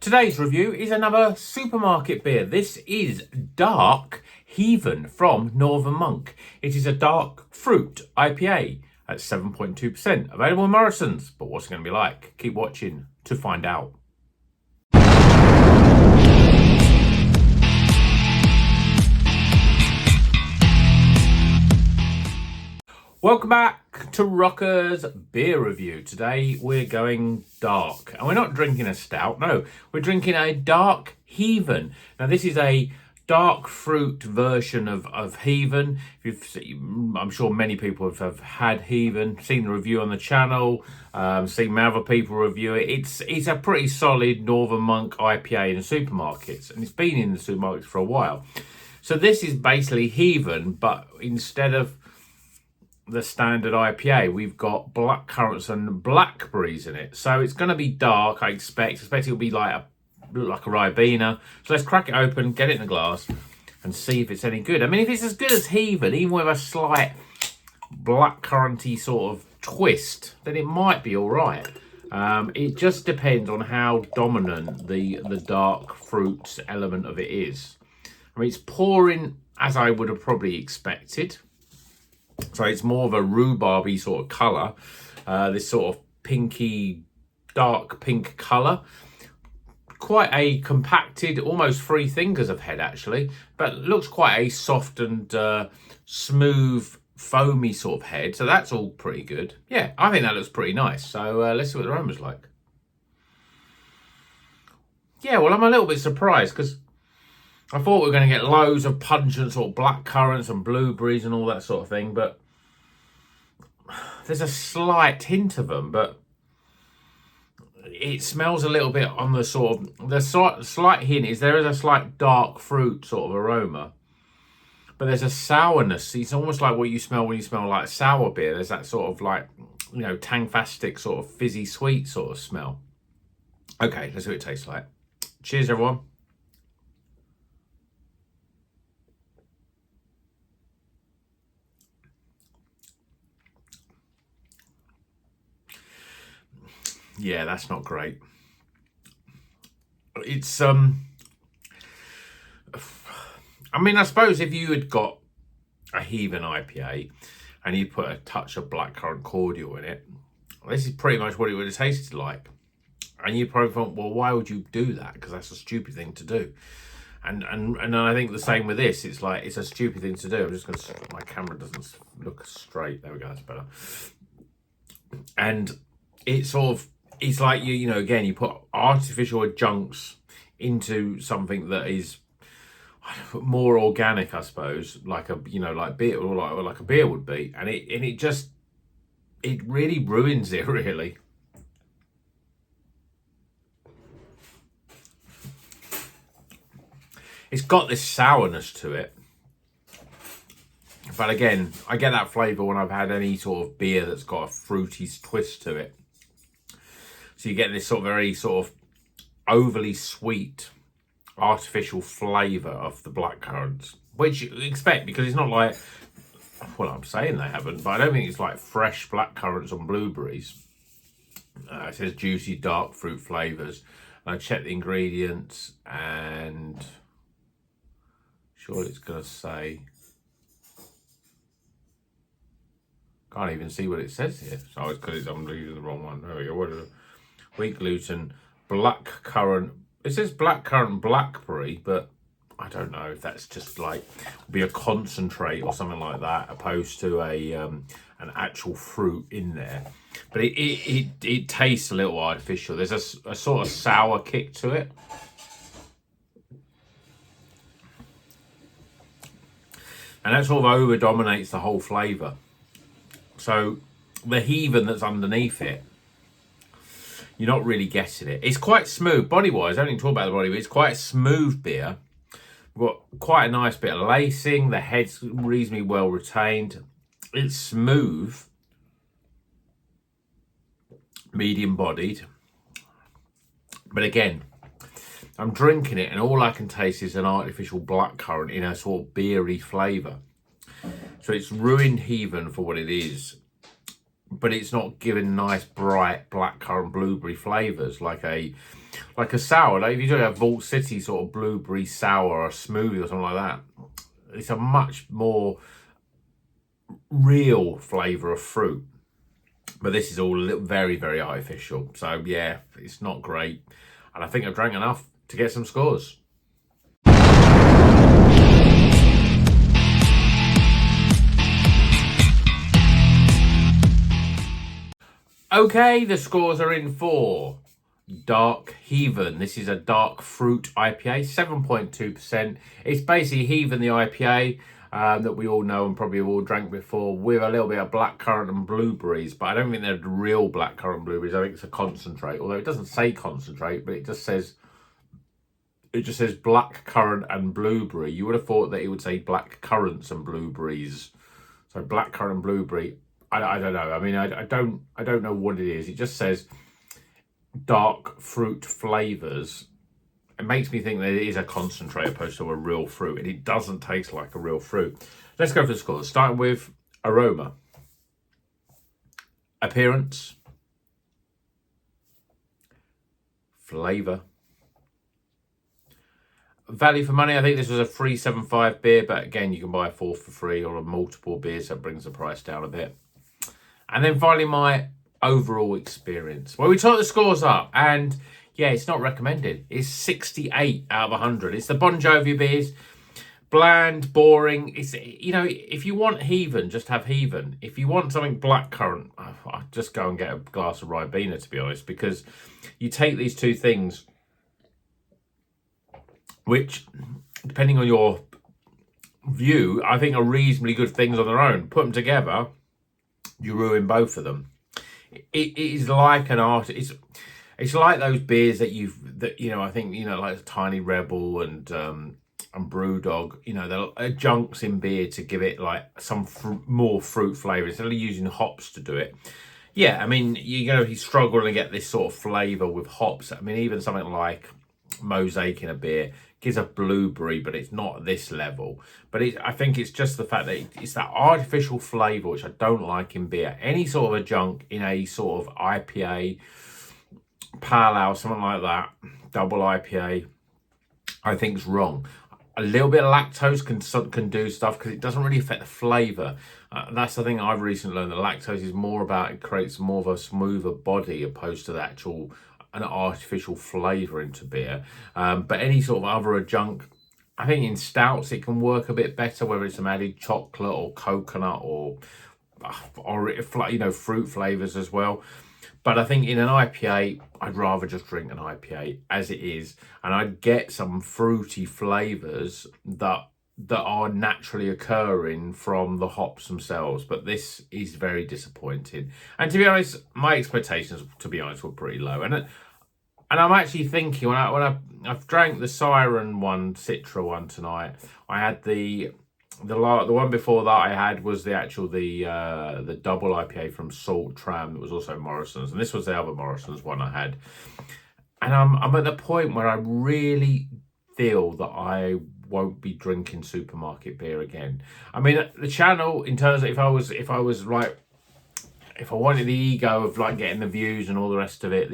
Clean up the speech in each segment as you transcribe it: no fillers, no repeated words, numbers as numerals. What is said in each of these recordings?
Today's review is another supermarket beer. This is Dark Heathen from Northern Monk. It is a dark fruit IPA at 7.2%. Available in Morrison's. But what's it going to be like? Keep watching to find out. Welcome back to Rocker's Beer Review. Today we're going dark. And we're not drinking a stout, no. We're drinking a Dark Heathen. Now this is a dark fruit version of Heathen. I'm sure many people have had Heathen, seen the review on the channel, seen other people review it. It's a pretty solid Northern Monk IPA in the supermarkets. And it's been in the supermarkets for a while. So this is basically Heathen, but instead of the standard IPA, we've got black currants and blackberries in it. So it's going to be dark, I expect. It'll be like a Ribena. So let's crack it open, get it in a glass, and see if it's any good. I mean, if it's as good as Heathen, even with a slight blackcurranty sort of twist, then it might be all right. It just depends on how dominant the dark fruit element of it is. I mean, it's pouring as I would have probably expected. So it's more of a rhubarby sort of colour, this sort of pinky, dark pink colour. Quite a compacted, almost 3 fingers of head actually, but looks quite a soft and smooth, foamy sort of head. So that's all pretty good. Yeah, I think that looks pretty nice. So let's see what the aroma's like. Yeah, well, I'm a little bit surprised because I thought we were going to get loads of pungent sort of black currants and blueberries and all that sort of thing, but there's a slight hint of them, but it smells a little bit on the sort of, the slight hint is there is a slight dark fruit sort of aroma, but there's a sourness. It's almost like what you smell when you smell like sour beer. There's that sort of like, you know, tangfastic sort of fizzy sweet sort of smell. Okay, let's see what it tastes like. Cheers, everyone. Yeah, that's not great. It's, I mean, I suppose if you had got a Heathen IPA and you put a touch of blackcurrant cordial in it, this is pretty much what it would have tasted like. And you probably thought, well, why would you do that? Because that's a stupid thing to do. And I think the same with this. It's like, it's a stupid thing to do. I'm just going to, my camera doesn't look straight. There we go, that's better. And it's sort of, it's like, you know, again, you put artificial adjuncts into something that is more organic, I suppose, like a, you know, like beer, or like a beer would be, and it just, it really ruins it, really. It's got this sourness to it, but again, I get that flavour when I've had any sort of beer that's got a fruity twist to it. So you get this sort of very sort of overly sweet, artificial flavour of the blackcurrants, which you expect because it's not like, well, I'm saying they haven't, but I don't think it's like fresh blackcurrants and blueberries. It says juicy dark fruit flavours. And I checked the ingredients and surely it's going to say, can't even see what it says here. So it's because I'm using the wrong one. There we go. What is it? Wheat gluten, blackcurrant. It says blackcurrant blackberry, but I don't know if that's just like be a concentrate or something like that, opposed to a an actual fruit in there. But it tastes a little artificial. There's a sort of sour kick to it. And that sort of over dominates the whole flavour. So the Heathen that's underneath it, you're not really getting it. It's quite smooth body-wise. I don't even talk about the body, but it's quite a smooth beer. We've got quite a nice bit of lacing. The head's reasonably well retained. It's smooth, medium-bodied. But again, I'm drinking it and all I can taste is an artificial blackcurrant in a sort of beery flavour. So it's ruined Heathen for what it is. but it's not giving nice bright blackcurrant blueberry flavors like a sour. Like if you do a Vault City sort of blueberry sour or a smoothie or something like that, it's a much more real flavor of fruit. But this is all very, very artificial. So yeah, it's not great. And I think I've drank enough to get some scores. Okay, the scores are in for Dark Heathen. This is a dark fruit IPA, 7.2%. It's basically Heathen the IPA that we all know and probably have all drank before, with a little bit of blackcurrant and blueberries. But I don't think they're real blackcurrant blueberries. I think it's a concentrate, although it doesn't say concentrate, but it just says blackcurrant and blueberry. You would have thought that it would say black currants and blueberries. So blackcurrant and blueberry. I don't know. I mean, I don't know what it is. It just says dark fruit flavors. It makes me think that it is a concentrate opposed to a real fruit, and it doesn't taste like a real fruit. Let's go for the scores. Starting with aroma, appearance, flavor, value for money. I think this was a $3.75 beer, but again, you can buy a 4 for free or a multiple beers, so it brings the price down a bit. And then finally, my overall experience. Well, we took the scores up, and yeah, it's not recommended. It's 68 out of 100. It's the Bon Jovi beers. Bland, boring. It's, you know, if you want Heathen, just have Heathen. If you want something blackcurrant, I'd just go and get a glass of Ribena, to be honest, because you take these two things, which, depending on your view, I think are reasonably good things on their own. Put them together, you ruin both of them. It is like an art. It's like those beers that I think, like Tiny Rebel and Brewdog, they're junks in beer to give it like some more fruit flavour instead of using hops to do it. Yeah, I mean, you're going to be struggling to get this sort of flavour with hops. I mean, even something like Mosaic in a beer gives a blueberry, but it's not this level. But I think it's just the fact that it's that artificial flavour, which I don't like in beer. Any sort of a junk in a sort of IPA, pale ale, something like that, double IPA, I think is wrong. A little bit of lactose can do stuff because it doesn't really affect the flavour. That's the thing I've recently learned, that lactose is more about, it creates more of a smoother body opposed to the actual an artificial flavour into beer. But any sort of other adjunct, I think in stouts it can work a bit better, whether it's some added chocolate or coconut or fruit flavours as well. But I think in an IPA, I'd rather just drink an IPA as it is, and I'd get some fruity flavours that are naturally occurring from the hops themselves. But this is very disappointing. And to be honest, my expectations, to be honest, were pretty low. And I'm actually thinking, when I've drank the Siren one, Citra one tonight, I had the one before that I had was the double IPA from Salt Tram that was also Morrison's, and this was the other Morrison's one I had. And I'm at the point where I really feel that I won't be drinking supermarket beer again. I mean, the channel, in terms of if I wanted the ego of like getting the views and all the rest of it,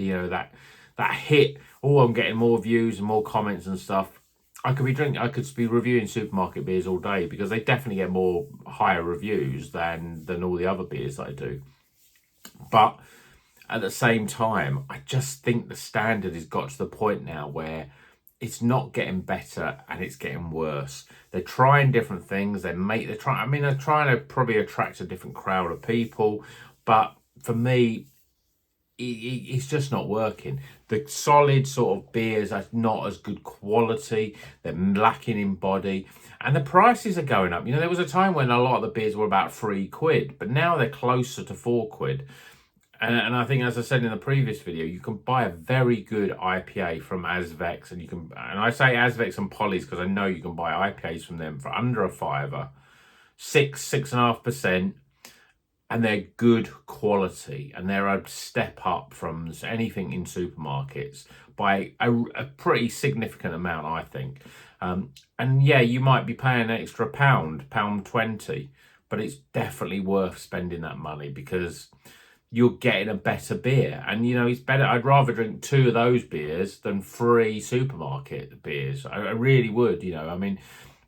that hit, I'm getting more views and more comments and stuff, I could be reviewing supermarket beers all day, because they definitely get more higher reviews than all the other beers that I do. But at the same time, I just think the standard has got to the point now where it's not getting better and it's getting worse. They're trying different things. They're trying to probably attract a different crowd of people, but for me, it's just not working. The solid sort of beers are not as good quality. They're lacking in body, and the prices are going up. There was a time when a lot of the beers were about £3, but now they're closer to £4. And I think, as I said in the previous video, you can buy a very good IPA from Azvex, and I say Azvex and Polly's because I know you can buy IPAs from them for under a fiver, 6.5%. And they're good quality, and they're a step up from anything in supermarkets by a pretty significant amount, I think. And yeah, you might be paying an extra £1.20, but it's definitely worth spending that money, because you're getting a better beer. And, you know, it's better. I'd rather drink 2 of those beers than 3 supermarket beers. I really would, you know. I mean,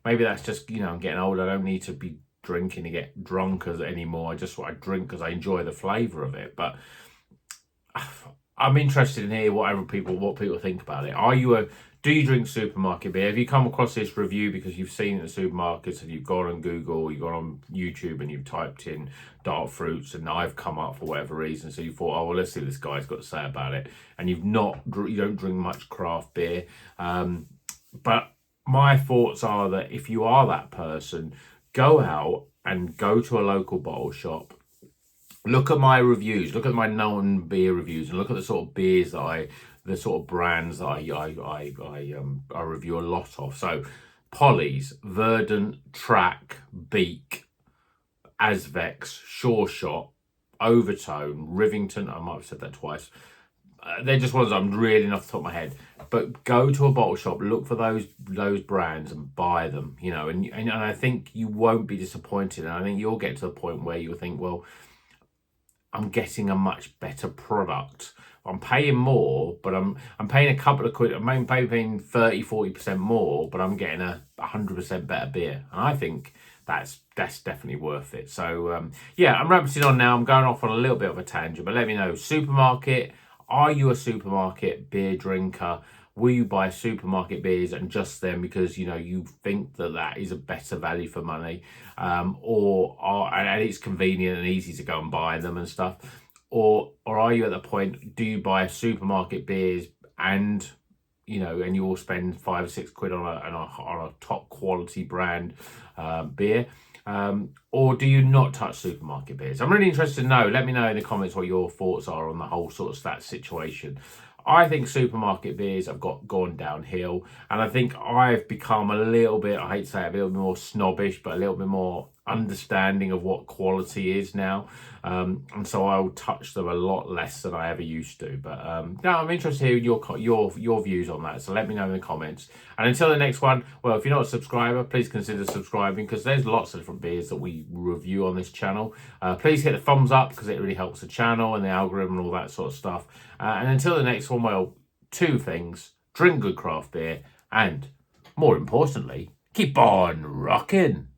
maybe that's just, you know, I'm getting old. I don't need to be drinking to get drunk anymore. I drink because I enjoy the flavour of it. But I'm interested in hear what people think about it. Do you drink supermarket beer? Have you come across this review because you've seen it in the supermarkets and you've gone on Google, you've gone on YouTube and you've typed in dark fruits and I've come up for whatever reason, so you thought, oh well, let's see what this guy's got to say about it, and you don't drink much craft beer. But my thoughts are that if you are that person, go out and go to a local bottle shop. Look at my reviews, look at my non-beer reviews, and look at the sort of beers the sort of brands that I review a lot of. So, Polly's, Verdant, Track, Beak, Asvex, Sure Shot, Overtone, Rivington. I might have said that twice. They're just ones I'm reeling off the top of my head. But go to a bottle shop, look for those brands and buy them. You know, and I think you won't be disappointed. And I think you'll get to the point where you'll think, well, I'm getting a much better product. I'm paying more, but I'm paying a couple of quid. I'm paying 30-40% more, but I'm getting a 100% better beer. And I think that's definitely worth it. So yeah, I'm rambling on now. I'm going off on a little bit of a tangent, but let me know. Supermarket, are you a supermarket beer drinker? Will you buy supermarket beers and just them because, you know, you think that is a better value for money, and it's convenient and easy to go and buy them and stuff? Or are you at the point, do you buy supermarket beers and, you know, and you will spend 5 or 6 quid on a top quality brand beer? Or do you not touch supermarket beers? I'm really interested to know. Let me know in the comments what your thoughts are on the whole sort of that situation. I think supermarket beers have gone downhill, and I think I've become a little bit, I hate to say it, a little bit more snobbish, but a little bit more understanding of what quality is now. And so I'll touch them a lot less than I ever used to. But no, I'm interested to hear your views on that. So let me know in the comments. And until the next one, well, if you're not a subscriber, please consider subscribing, because there's lots of different beers that we review on this channel. Please hit the thumbs up because it really helps the channel and the algorithm and all that sort of stuff. And until the next one, well, 2 things: drink good craft beer, and more importantly, keep on rocking.